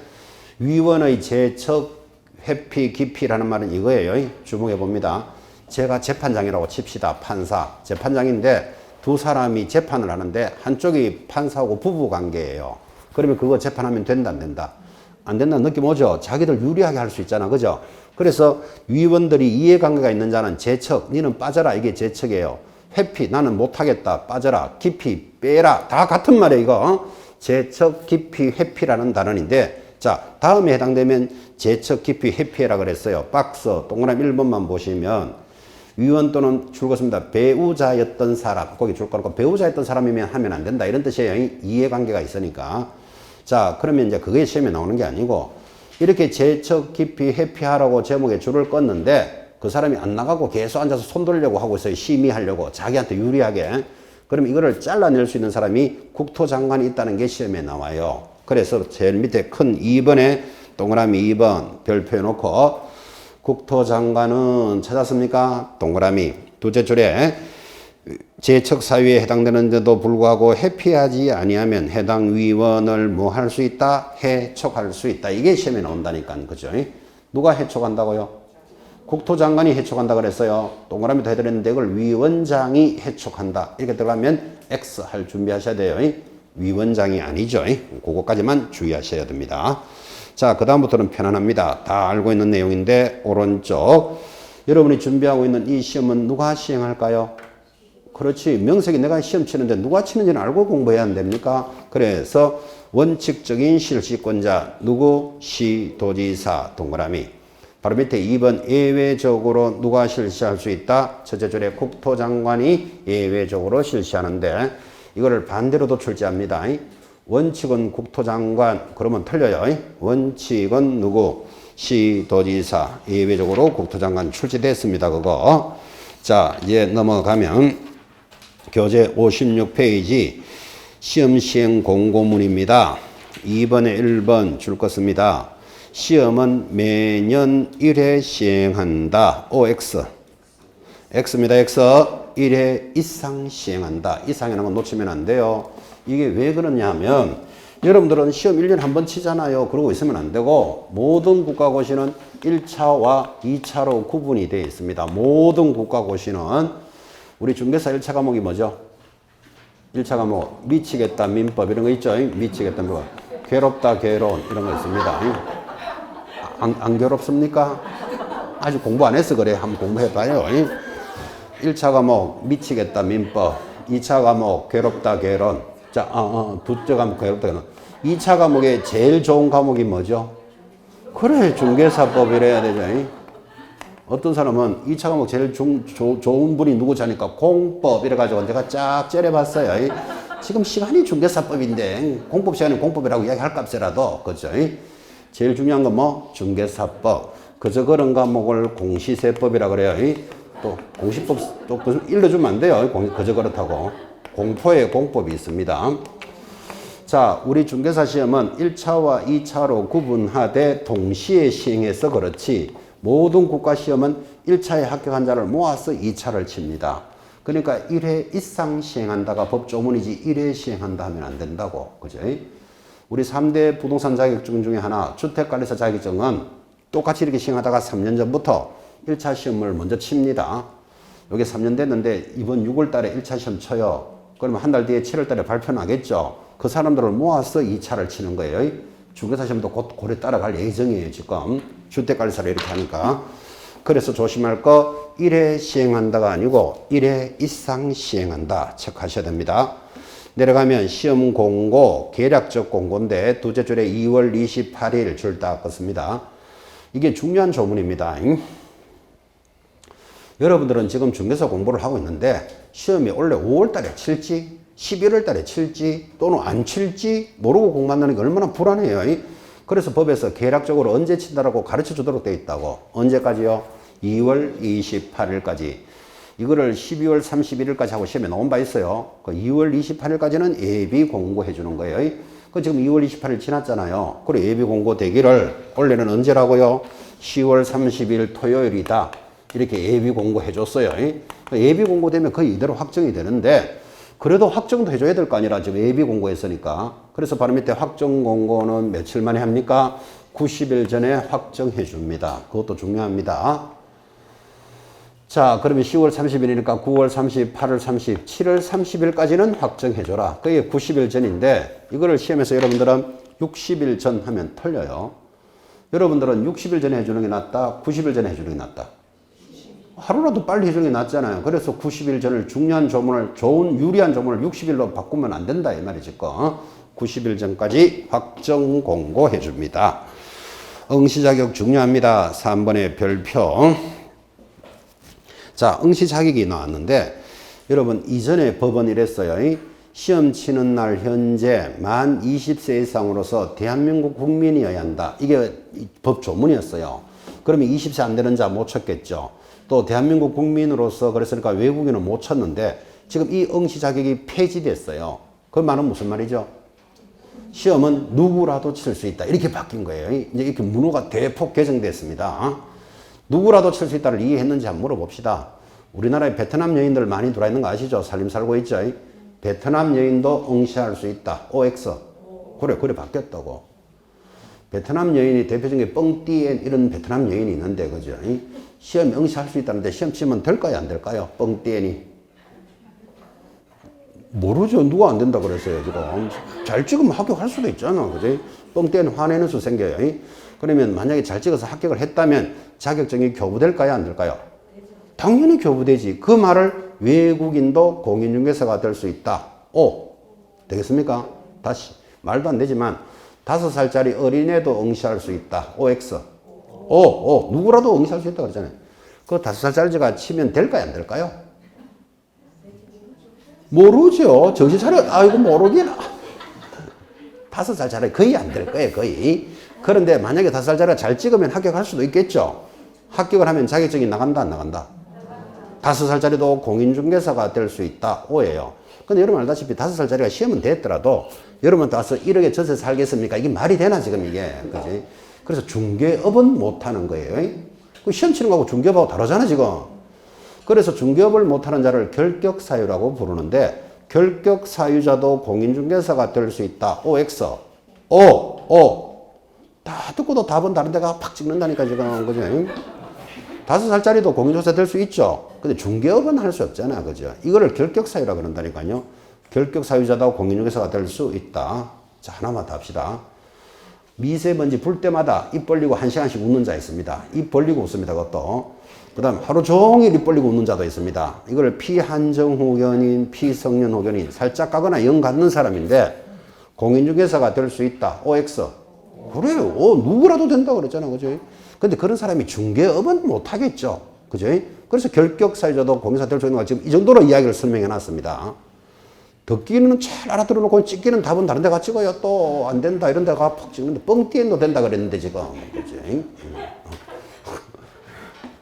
[SPEAKER 1] 위원의 재척 회피 깊이라는 말은 이거예요. 주목해 봅니다. 제가 재판장이라고 칩시다. 판사. 재판장인데 두 사람이 재판을 하는데 한쪽이 판사하고 부부 관계예요. 그러면 그거 재판하면 된다, 안 된다? 안 된다는 느낌 오죠? 자기들 유리하게 할 수 있잖아. 그죠? 그래서 위원들이 이해관계가 있는 자는 재척, 니는 빠져라. 이게 재척이에요. 회피, 나는 못하겠다. 빠져라. 깊이, 빼라. 다 같은 말이에요, 이거. 재척, 깊이, 회피라는 단어인데, 자, 다음에 해당되면 재척, 깊이, 회피해라 그랬어요. 박스, 동그라미 1번만 보시면, 위원 또는 줄것입니다. 배우자였던 사람, 거기 줄 거고, 배우자였던 사람이면 하면 안 된다. 이런 뜻이에요. 이해관계가 있으니까. 자, 그러면 이제 그게 시험에 나오는 게 아니고, 이렇게 재척, 깊이, 회피하라고 제목에 줄을 껐는데, 그 사람이 안 나가고 계속 앉아서 손 돌려고 하고 있어요. 심의하려고. 자기한테 유리하게. 그럼 이거를 잘라낼 수 있는 사람이 국토장관이 있다는 게 시험에 나와요. 그래서 제일 밑에 큰 2번에 동그라미 2번 별표 해놓고 국토장관은 찾았습니까? 동그라미. 둘째 줄에 재척 사유에 해당되는데도 불구하고 회피하지 아니하면 해당 위원을 뭐 할 수 있다? 해촉할 수 있다. 이게 시험에 나온다니까. 그죠? 누가 해촉한다고요? 국토장관이 해촉한다 그랬어요. 동그라미도 해드렸는데 이걸 위원장이 해촉한다. 이렇게 들어가면 X 할 준비하셔야 돼요. 위원장이 아니죠. 그거까지만 주의하셔야 됩니다. 자, 그 다음부터는 편안합니다. 다 알고 있는 내용인데 오른쪽 여러분이 준비하고 있는 이 시험은 누가 시행할까요? 그렇지. 명색이 내가 시험 치는데 누가 치는지는 알고 공부해야 안 됩니까? 그래서 원칙적인 실시권자 누구? 시도지사 동그라미. 바로 밑에 2번 예외적으로 누가 실시할 수 있다? 첫째 줄에 국토장관이 예외적으로 실시하는데 이거를 반대로도 출제합니다. 원칙은 국토장관 그러면 틀려요. 원칙은 누구? 시도지사 예외적으로 국토장관 출제됐습니다. 그거. 자, 이제 넘어가면 교재 56페이지 시험 시행 공고문입니다. 2번에 1번 줄 것입니다. 시험은 매년 1회 시행한다. OX. X입니다. X. 1회 이상 시행한다. 이상이라는 건 놓치면 안 돼요. 이게 왜 그러냐 하면 여러분들은 시험 1년에 한 번 치잖아요. 그러고 있으면 안 되고 모든 국가고시는 1차와 2차로 구분이 되어 있습니다. 모든 국가고시는 우리 중개사 1차 과목이 뭐죠? 1차 과목 미치겠다 민법 이런 거 있죠? 미치겠다 민법. 괴롭다 괴로운 이런 거 있습니다. 안 괴롭습니까? 아직 공부 안 해서 그래. 한번 공부해봐요. 1차 과목 미치겠다 민법, 2차 과목 괴롭다 괴론. 자, 두째 과목 괴롭다 괴론. 2차 과목의 제일 좋은 과목이 뭐죠? 그래, 중개사법이래야 되죠. 어떤 사람은 2차 과목 제일 좋은 분이 누구지 하니까 공법 이래가지고 제가 쫙 째려봤어요. 지금 시간이 중개사법인데 공법 시간에 공법이라고 이야기할 값이라도 그죠? 제일 중요한 건 뭐? 중개사법. 그저 그런 과목을 공시세법이라 그래요. 또 공시법 또 일러주면 안 돼요. 그저 그렇다고. 공포에 공법이 있습니다. 자, 우리 중개사 시험은 1차와 2차로 구분하되 동시에 시행해서 그렇지 모든 국가 시험은 1차에 합격한 자를 모아서 2차를 칩니다. 그러니까 1회 이상 시행한다가 법조문이지 1회 시행한다 하면 안 된다고. 그죠? 우리 3대 부동산 자격증 중에 하나 주택관리사 자격증은 똑같이 이렇게 시행하다가 3년 전부터 1차 시험을 먼저 칩니다. 여기 3년 됐는데 이번 6월 달에 1차 시험 쳐요. 그러면 한 달 뒤에 7월 달에 발표 나겠죠. 그 사람들을 모아서 2차를 치는 거예요. 중개사 시험도 곧 고려 따라갈 예정이에요. 지금 주택관리사를 이렇게 하니까. 그래서 조심할 거 1회 시행한다가 아니고 1회 이상 시행한다. 체크하셔야 됩니다. 내려가면 시험 공고, 계략적 공고인데 두째 줄에 2월 28일 줄 닦았습니다. 이게 중요한 조문입니다. 여러분들은 지금 중개사 공부를 하고 있는데 시험이 원래 5월 달에 칠지 11월 달에 칠지 또는 안 칠지 모르고 공부한다는 게 얼마나 불안해요. 그래서 법에서 계략적으로 언제 친다라고 가르쳐 주도록 되어 있다고. 언제까지요? 2월 28일까지. 이거를 12월 31일까지 하고 시험에 나온 바 있어요. 그 2월 28일까지는 예비 공고해 주는 거예요. 그 지금 2월 28일 지났잖아요. 그리고 예비 공고 되기를 원래는 언제라고요? 10월 30일 토요일이다. 이렇게 예비 공고해 줬어요. 예비 공고되면 거의 이대로 확정이 되는데 그래도 확정도 해줘야 될 거 아니라 지금 예비 공고했으니까. 그래서 바로 밑에 확정 공고는 며칠 만에 합니까? 90일 전에 확정해 줍니다. 그것도 중요합니다. 자, 그러면 10월 30일이니까 9월 30, 8월 30, 7월 30일까지는 확정해 줘라. 그게 90일 전인데 이거를 시험에서 여러분들은 60일 전 하면 틀려요. 여러분들은 60일 전에 해주는 게 낫다? 90일 전에 해주는 게 낫다? 하루라도 빨리 해주는 게 낫잖아요. 그래서 90일 전을 중요한 조문을, 좋은, 유리한 조문을 60일로 바꾸면 안 된다. 이 말이지. 90일 전까지 확정 공고해 줍니다. 응시 자격 중요합니다. 3번의 별표. 자, 응시 자격이 나왔는데 여러분 이전에 법은 이랬어요. 시험 치는 날 현재 만 20세 이상으로서 대한민국 국민이어야 한다. 이게 법 조문이었어요. 그러면 20세 안 되는 자 못 쳤겠죠. 또 대한민국 국민으로서 그랬으니까 외국인은 못 쳤는데 지금 이 응시 자격이 폐지됐어요. 그 말은 무슨 말이죠? 시험은 누구라도 칠 수 있다. 이렇게 바뀐 거예요. 이제 이렇게 문호가 대폭 개정됐습니다. 누구라도 칠 수 있다를 이해했는지 한번 물어봅시다. 우리나라에 베트남 여인들 많이 들어와 있는 거 아시죠? 살림 살고 있죠? 베트남 여인도 응시할 수 있다. OX. 그래 바뀌었다고. 베트남 여인이 대표적인 게 뻥띠엔 이런 베트남 여인이 있는데, 그죠? 시험에 응시할 수 있다는데 시험 치면 될까요? 안 될까요? 뻥띠엔이. 모르죠. 누가 안 된다 그랬어요, 지금. 잘 찍으면 합격할 수도 있잖아. 그지? 뻥띠엔 화내는 수 생겨요. 그러면 만약에 잘 찍어서 합격을 했다면 자격증이 교부될까요? 안 될까요? 당연히 교부되지. 그 말을 외국인도 공인중개사가 될 수 있다. 오, 되겠습니까? 다시. 말도 안 되지만 5살짜리 어린애도 응시할 수 있다. OX. 누구라도 응시할 수 있다 그러잖아요. 그 5살짜리가 치면 될까요? 안 될까요? 모르죠. 정신 차려. 아이고, 모르긴. 5살짜리 거의 안 될 거예요, 거의. 그런데 만약에 5살짜리가 잘 찍으면 합격할 수도 있겠죠. 합격을 하면 자격증이 나간다, 안 나간다? 5살짜리도 공인중개사가 될 수 있다. O예요. 근데 여러분 알다시피 5살짜리가 시험은 됐더라도 여러분한테 와서 1억에 전세 살겠습니까? 이게 말이 되나, 지금 이게. 그지? 그래서 중개업은 못하는 거예요. 그 시험 치는 거하고 중개업하고 다르잖아, 지금. 그래서 중개업을 못하는 자를 결격사유라고 부르는데, 결격사유자도 공인중개사가 될 수 있다. OX. 다 듣고도 답은 다른 데가 팍 찍는다니까, 지금. 그죠? 5살짜리도 공인중개사 될 수 있죠. 근데 중개업은 할 수 없잖아. 그죠? 이거를 결격사유라고 그런다니까요. 결격사유자도 공인중개사가 될 수 있다. 자, 하나만 더 합시다. 미세먼지 불 때마다 입 벌리고 1시간씩 웃는 자 있습니다. 입 벌리고 웃습니다. 그것도. 그 다음 하루 종일 입 벌리고 웃는 자도 있습니다. 이걸 피한정호견인, 피성년호견인, 살짝 가거나 영 갖는 사람인데 공인중개사가 될 수 있다. OX. 그래요. 누구라도 된다고 그랬잖아. 그죠? 근데 그런 사람이 중개업은 못하겠죠. 그죠? 그래서 결격사유자도 공인중개사 될 수 있는 거 지금 이 정도로 이야기를 설명해 놨습니다. 듣기는 잘 알아들어 놓고 찍기는 답은 다른 데가 찍어요. 또 안 된다 이런 데가 팍 찍는데 뻥띠엔도 된다 그랬는데 지금. 그치?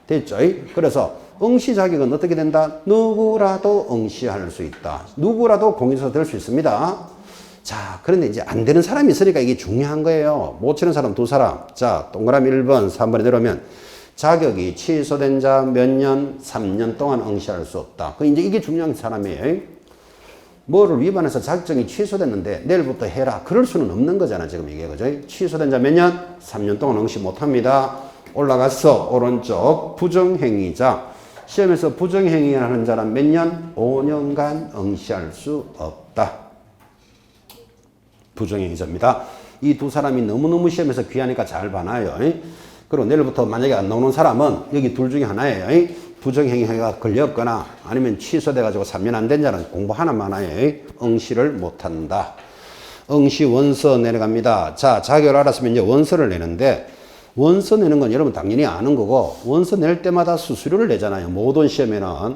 [SPEAKER 1] 됐죠? 그래서 응시 자격은 어떻게 된다? 누구라도 응시할 수 있다. 누구라도 공인중개사 될 수 있습니다. 자, 그런데 이제 안 되는 사람이 있으니까 이게 중요한 거예요. 못 치는 사람 2사람. 자, 동그라미 1번, 3번에 들어오면 자격이 취소된 자 몇 년? 3년 동안 응시할 수 없다. 그 이제 이게 중요한 사람이에요. 뭐를 위반해서 자격증이 취소됐는데 내일부터 해라. 그럴 수는 없는 거잖아, 지금 이게. 그죠? 취소된 자 몇 년? 3년 동안 응시 못 합니다. 올라갔어. 오른쪽. 부정행위자. 시험에서 부정행위하는 자는 몇 년? 5년간 응시할 수 없다. 부정행위자입니다. 이 두 사람이 너무너무 시험에서 귀하니까 잘 봐놔요. 그리고 내일부터 만약에 안 나오는 사람은 여기 둘 중에 하나예요. 부정행위가 걸렸거나 아니면 취소돼가지고 3년 안 된 자는 공부 하나만 하예요. 응시를 못한다. 응시 원서 내려갑니다. 자, 자격을 알았으면 이제 원서를 내는데 원서 내는 건 여러분 당연히 아는 거고 원서 낼 때마다 수수료를 내잖아요. 모든 시험에는.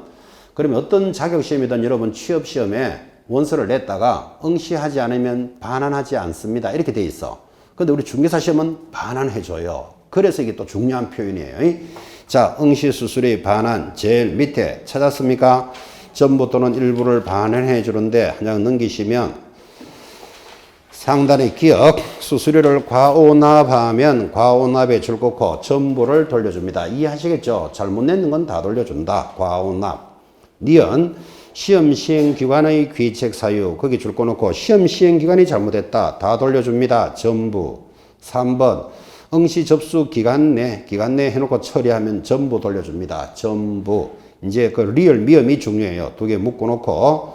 [SPEAKER 1] 그러면 어떤 자격시험이든 여러분 취업시험에 원서를 냈다가 응시하지 않으면 반환하지 않습니다. 이렇게 돼 있어. 근데 우리 중개사 시험은 반환해줘요. 그래서 이게 또 중요한 표현이에요. 자, 응시수수료에 반환 제일 밑에 찾았습니까? 전부 또는 일부를 반환해 주는데 한 장 넘기시면 상단의 기억, 수수료를 과오납하면 과오납에 줄 긋고 전부를 돌려줍니다. 이해하시겠죠? 잘못 냈는 건 다 돌려준다. 과오납. 니은 시험 시행 기관의 귀책 사유 거기 줄 거 놓고 시험 시행 기관이 잘못했다. 다 돌려줍니다. 전부. 3번 응시 접수 기간 내 해놓고 처리하면 전부 돌려줍니다. 전부. 이제 그 리얼 미음이 중요해요. 두 개 묶어 놓고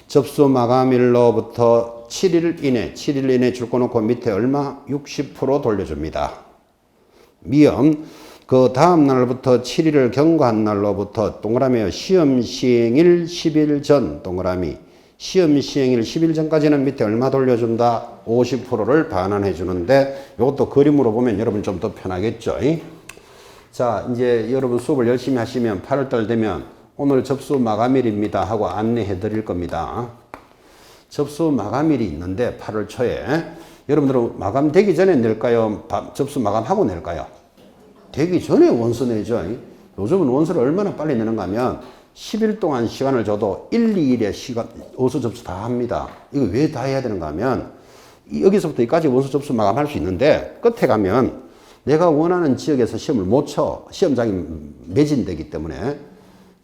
[SPEAKER 1] 접수 마감일로부터 7일 이내 줄 거 놓고 밑에 얼마? 60% 돌려줍니다. 미음 그 다음 날부터 7일을 경과한 날로부터 동그라미에 시험 시행일 10일 전 동그라미 시험 시행일 10일 전까지는 밑에 얼마 돌려준다? 50%를 반환해 주는데 이것도 그림으로 보면 여러분 좀 더 편하겠죠? 자, 이제 여러분 수업을 열심히 하시면 8월달 되면 오늘 접수 마감일입니다 하고 안내해 드릴 겁니다. 접수 마감일이 있는데 8월 초에 여러분들은 마감되기 전에 낼까요? 접수 마감하고 낼까요? 되기 전에 원서 내죠. 요즘은 원서를 얼마나 빨리 내는가 하면 10일 동안 시간을 줘도 1, 2일에 원서 접수 다 합니다. 이거 왜 다 해야 되는가 하면 여기서부터 여기까지 원서 접수 마감할 수 있는데 끝에 가면 내가 원하는 지역에서 시험을 못 쳐. 시험장이 매진되기 때문에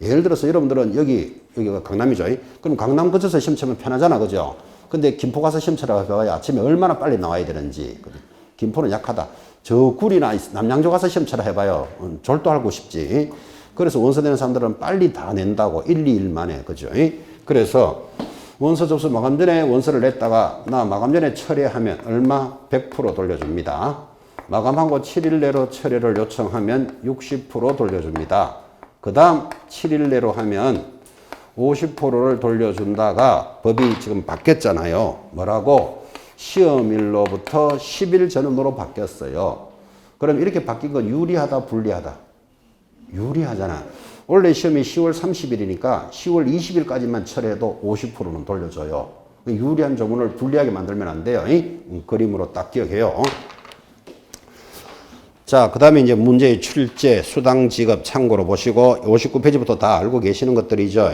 [SPEAKER 1] 예를 들어서 여러분들은 여기가 강남이죠. 그럼 강남 거쳐서 시험 치면 편하잖아. 그죠? 근데 김포 가서 시험 치라고 해봐야 아침에 얼마나 빨리 나와야 되는지. 김포는 약하다. 저 구리나 남양주 가서 시험 치라 해봐요. 졸도하고 싶지. 그래서 원서 내는 사람들은 빨리 다 낸다고 1, 2일 만에. 그죠? 그래서 원서 접수 마감 전에 원서를 냈다가 나 마감 전에 처리하면 얼마? 100% 돌려줍니다. 마감하고 7일 내로 처리를 요청하면 60% 돌려줍니다. 그 다음 7일 내로 하면 50%를 돌려준다가 법이 지금 바뀌었잖아요. 뭐라고? 시험일로부터 10일 전후로 바뀌었어요. 그럼 이렇게 바뀐 건 유리하다, 불리하다? 유리하잖아. 원래 시험이 10월 30일이니까 10월 20일까지만 처리해도 50%는 돌려줘요. 유리한 조문을 불리하게 만들면 안 돼요. 그림으로 딱 기억해요. 자, 그 다음에 이제 문제의 출제, 수당 지급 참고로 보시고 59페이지부터 다 알고 계시는 것들이죠.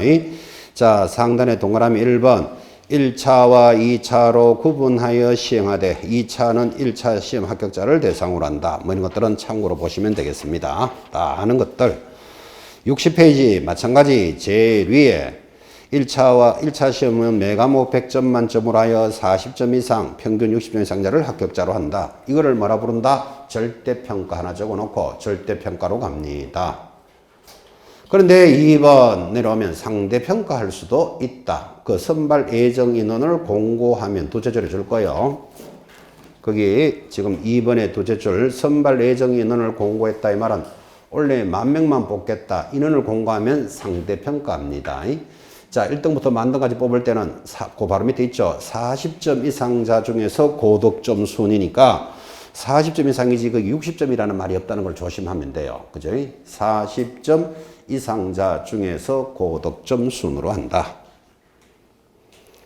[SPEAKER 1] 자, 상단에 동그라미 1번 1차와 2차로 구분하여 시행하되 2차는 1차 시험 합격자를 대상으로 한다. 뭐 이런 것들은 참고로 보시면 되겠습니다. 다 아는 것들. 60페이지 마찬가지 제일 위에 1차 시험은 매 과목 100점 만점으로 하여 40점 이상, 평균 60점 이상자를 합격자로 한다. 이거를 뭐라 부른다? 절대평가 하나 적어놓고 절대평가로 갑니다. 그런데 2번 내려오면 상대평가 할 수도 있다. 그 선발 예정 인원을 공고하면 두째 줄에 줄 거예요. 거기 지금 2번에 두째 줄 선발 예정 인원을 공고했다 이 말은 원래 10,000명만 뽑겠다. 인원을 공고하면 상대평가합니다. 자, 1등부터 10,000등까지 뽑을 때는 그 바로 밑에 있죠. 40점 이상자 중에서 고득점 순이니까 40점 이상이지 그 60점이라는 말이 없다는 걸 조심하면 돼요. 그죠? 40점 이상자 중에서 고득점 순으로 한다.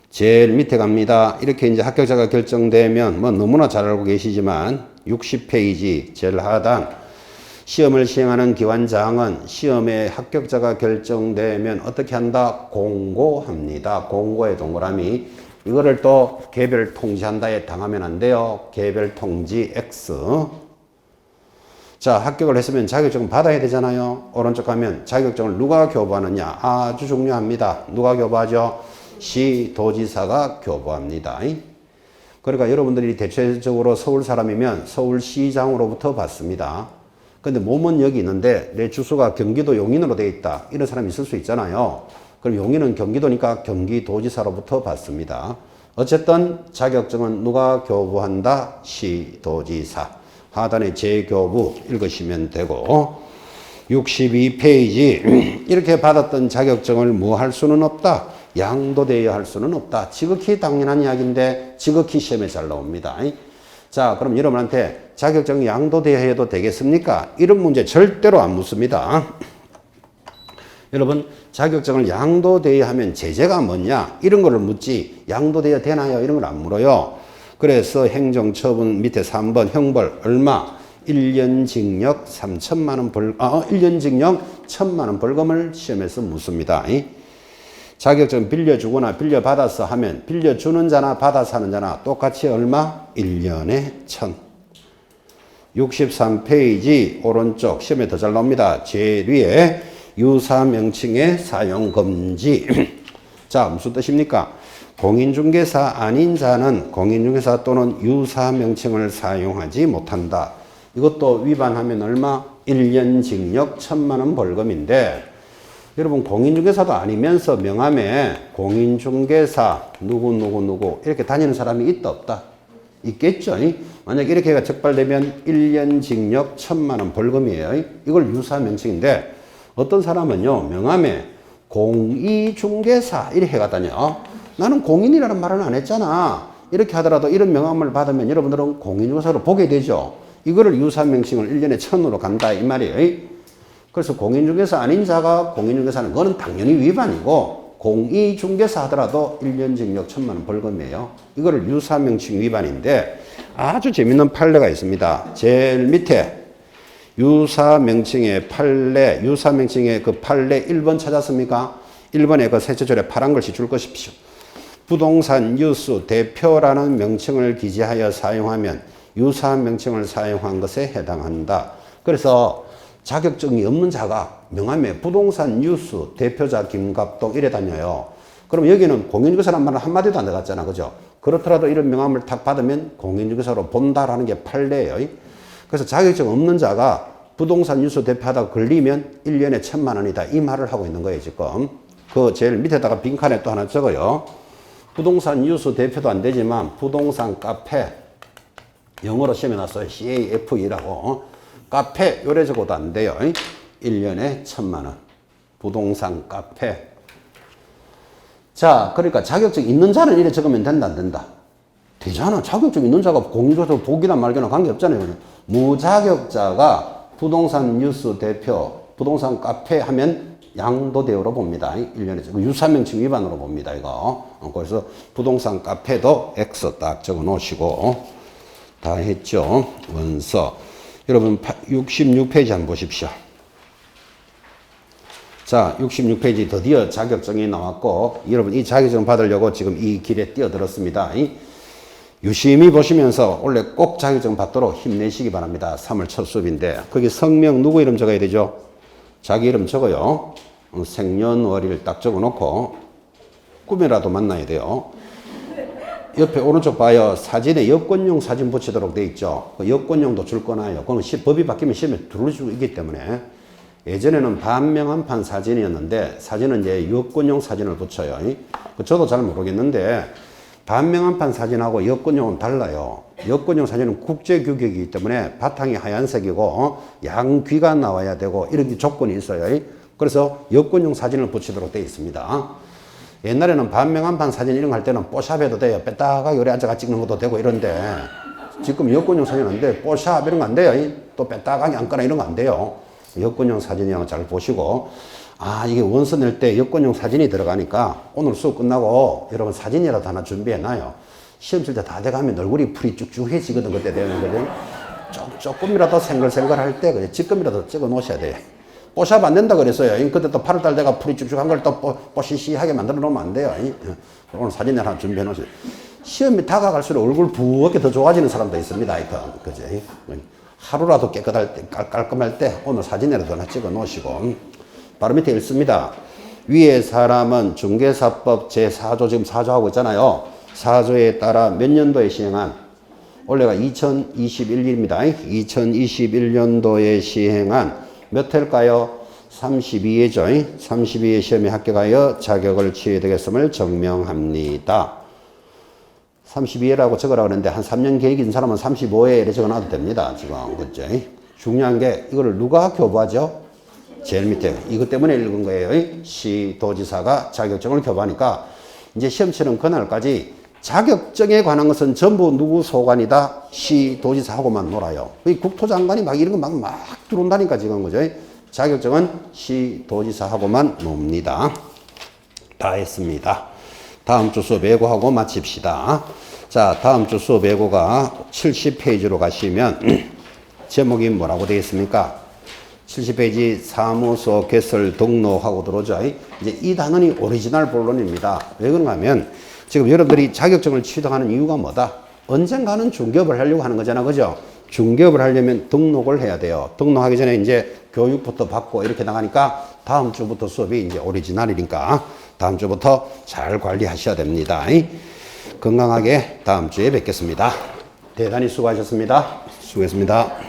[SPEAKER 1] 제일 밑에 갑니다. 이렇게 이제 합격자가 결정되면 뭐 너무나 잘 알고 계시지만 60페이지 제일 하단 시험을 시행하는 기관장은 시험에 합격자가 결정되면 어떻게 한다? 공고합니다. 공고의 동그라미. 이거를 또 개별 통지한다에 당하면 안 돼요. 개별 통지 X. 자, 합격을 했으면 자격증 받아야 되잖아요. 오른쪽 가면 자격증을 누가 교부하느냐? 아주 중요합니다. 누가 교부하죠? 시도지사가 교부합니다. 그러니까 여러분들이 대체적으로 서울 사람이면 서울시장으로부터 받습니다. 근데 몸은 여기 있는데 내 주소가 경기도 용인으로 되어 있다. 이런 사람이 있을 수 있잖아요. 그럼 용인은 경기도니까 경기도지사로부터 받습니다. 어쨌든 자격증은 누가 교부한다? 시도지사. 하단에 재교부 읽으시면 되고 62페이지 이렇게 받았던 자격증을 뭐 할 수는 없다. 양도되어야 할 수는 없다. 지극히 당연한 이야기인데 지극히 시험에 잘 나옵니다. 자, 그럼 여러분한테 자격증 양도되어야 해도 되겠습니까? 이런 문제 절대로 안 묻습니다. 여러분, 자격증을 양도되어야 하면 제재가 뭐냐? 이런 거를 묻지 양도되어야 되나요? 이런 걸 안 물어요. 그래서 행정처분 밑에 3번 형벌 얼마? 1년 징역 3천만 원 1년 징역 1천만 원 벌금을 시험에서 묻습니다. 자격증 빌려주거나 빌려받았어 하면 빌려주는 자나 받아서 하는 자나 똑같이 얼마? 1년에 1,000. 63페이지 오른쪽 시험에 더 잘 나옵니다. 제일 위에 유사명칭의 사용금지. 자, 무슨 뜻입니까? 공인중개사 아닌 자는 공인중개사 또는 유사명칭을 사용하지 못한다. 이것도 위반하면 얼마? 1년 징역 1,000만 원 벌금인데, 여러분 공인중개사도 아니면서 명함에 공인중개사 누구 이렇게 다니는 사람이 있다 없다? 있겠죠. 만약 이렇게 해가 적발되면 1년 징역 1,000만 원 벌금이에요. 이걸 유사명칭인데, 어떤 사람은요 명함에 공인중개사 이렇게 해가 다녀. 나는 공인이라는 말은 안 했잖아. 이렇게 하더라도 이런 명함을 받으면 여러분들은 공인중개사로 보게 되죠. 이거를 유사명칭을 1년에 1,000으로 간다 이 말이에요. 그래서 공인중개사 아닌 자가 공인중개사는 그거는 당연히 위반이고, 공인중개사 하더라도 1년 징역 1,000만 원 벌금이에요. 이거를 유사명칭 위반인데, 아주 재밌는 판례가 있습니다. 제일 밑에 유사명칭의 판례, 유사명칭의 그 판례 1번 찾았습니까? 1번에 그 세 줄에 파란 글씨 줄 것이십시오. 부동산 유수 대표라는 명칭을 기재하여 사용하면 유사명칭을 사용한 것에 해당한다. 그래서 자격증이 없는 자가 명함에 부동산 유수 대표자 김갑동 이래 다녀요. 그럼 여기는 공인중개사란 말은 한마디도 안 들어갔잖아. 그죠? 그렇더라도 이런 명함을 탁 받으면 공인중개사로 본다라는 게 판례예요. 그래서 자격증 없는 자가 부동산 유수 대표하다가 걸리면 1년에 1,000만 원이다. 이 말을 하고 있는 거예요, 지금. 그 제일 밑에다가 빈칸에 또 하나 적어요. 부동산 유수 대표도 안 되지만 부동산 카페, 영어로 시험에 났어요. CAFE라고. 카페 요래 적어도 안 돼요. 1년에 1,000만 원. 부동산 카페. 자, 그러니까 자격증 있는 자는 이래 적으면 된다, 안 된다? 되잖아. 자격증 있는 자가 공인중개사 보기나 말기나 관계없잖아요. 무자격자가 부동산 뉴스 대표, 부동산 카페 하면 양도대우로 봅니다. 1년에 유사명칭 위반으로 봅니다. 이거. 그래서 부동산 카페도 X 딱 적어 놓으시고 다 했죠. 원서. 여러분 66페이지 한번 보십시오. 자, 66페이지 드디어 자격증이 나왔고, 여러분 이 자격증 받으려고 지금 이 길에 뛰어들었습니다. 유심히 보시면서 원래 꼭 자격증 받도록 힘내시기 바랍니다. 3월 첫 수업인데, 거기 성명 누구 이름 적어야 되죠? 자기 이름 적어요. 생년월일 딱 적어 놓고 꿈이라도 만나야 돼요. 옆에 오른쪽 봐요. 사진에 여권용 사진 붙이도록 돼 있죠. 그 여권용도 줄 거나요. 그건 법이 바뀌면 시험에 들어올 수 있기 때문에. 예전에는 반명한판 사진이었는데 사진은 이제 여권용 사진을 붙여요. 저도 잘 모르겠는데 반명한판 사진하고 여권용은 달라요. 여권용 사진은 국제규격이기 때문에 바탕이 하얀색이고 양귀가 나와야 되고 이런 조건이 있어요. 그래서 여권용 사진을 붙이도록 되어 있습니다. 옛날에는 반명한판 사진 이런 거 할 때는 뽀샵 해도 돼요. 뺐다가 요래 앉아가 찍는 것도 되고 이런데 지금 여권용 사진 안 돼. 뽀샵 이런 거 안 돼요. 또 뺐다가 앉거나 이런 거 안 돼요. 여권용 사진이랑 잘 보시고, 아, 이게 원서 낼 때 여권용 사진이 들어가니까 오늘 수업 끝나고 여러분 사진이라도 하나 준비해 놔요. 시험 칠 때 다 돼가면 얼굴이 풀이 쭉쭉해지거든. 그때 되는 거든. 조금이라도 생글생글 할 때 그냥 지금이라도 찍어 놓으셔야 돼요. 뽀샵 안 된다 그랬어요. 그때 또 8월달 돼가 풀이 쭉쭉한 걸 또 뽀시시하게 만들어 놓으면 안 돼요. 오늘 사진 하나 준비해 놓으세요. 시험이 다가갈수록 얼굴 부엌에 더 좋아지는 사람도 있습니다. 그지? 하루라도 깨끗할 때, 깔끔할 때 오늘 사진이라도 하나 찍어 놓으시고, 바로 밑에 읽습니다. 위에 사람은 중개사법 제4조 지금 4조 하고 있잖아요. 4조에 따라 몇 년도에 시행한, 올해가 2021년입니다. 2021년도에 시행한 몇 회일까요? 32회죠. 32회 시험에 합격하여 자격을 취해야 되겠음을 증명합니다. 32회라고 적으라고 하는데 한 3년 계획이 있는 사람은 35회 이렇게 적어놔도 됩니다. 지금. 그죠? 중요한 게 이거를 누가 교부하죠? 제일 밑에. 이것 때문에 읽은 거예요. 시도지사가 자격증을 교부하니까 이제 시험 치는 그날까지 자격증에 관한 것은 전부 누구 소관이다? 시도지사하고만 놀아요. 국토장관이 막 이런 거 막 들어온다니까 지금. 그죠? 자격증은 시도지사하고만 놉니다. 다 했습니다. 다음 주 수업 예고하고 마칩시다. 자, 다음 주 수업 예고가 70페이지로 가시면 제목이 뭐라고 되어 있습니까? 70페이지 사무소 개설 등록하고 들어오죠. 이제 이 단원이 오리지널 본론입니다. 왜 그런가 하면 지금 여러분들이 자격증을 취득하는 이유가 뭐다? 언젠가는 중개업을 하려고 하는 거잖아. 그죠? 중개업을 하려면 등록을 해야 돼요. 등록하기 전에 이제 교육부터 받고 이렇게 나가니까 다음 주부터 수업이 이제 오리지널이니까 다음 주부터 잘 관리하셔야 됩니다. 건강하게 다음 주에 뵙겠습니다. 대단히 수고하셨습니다. 수고했습니다.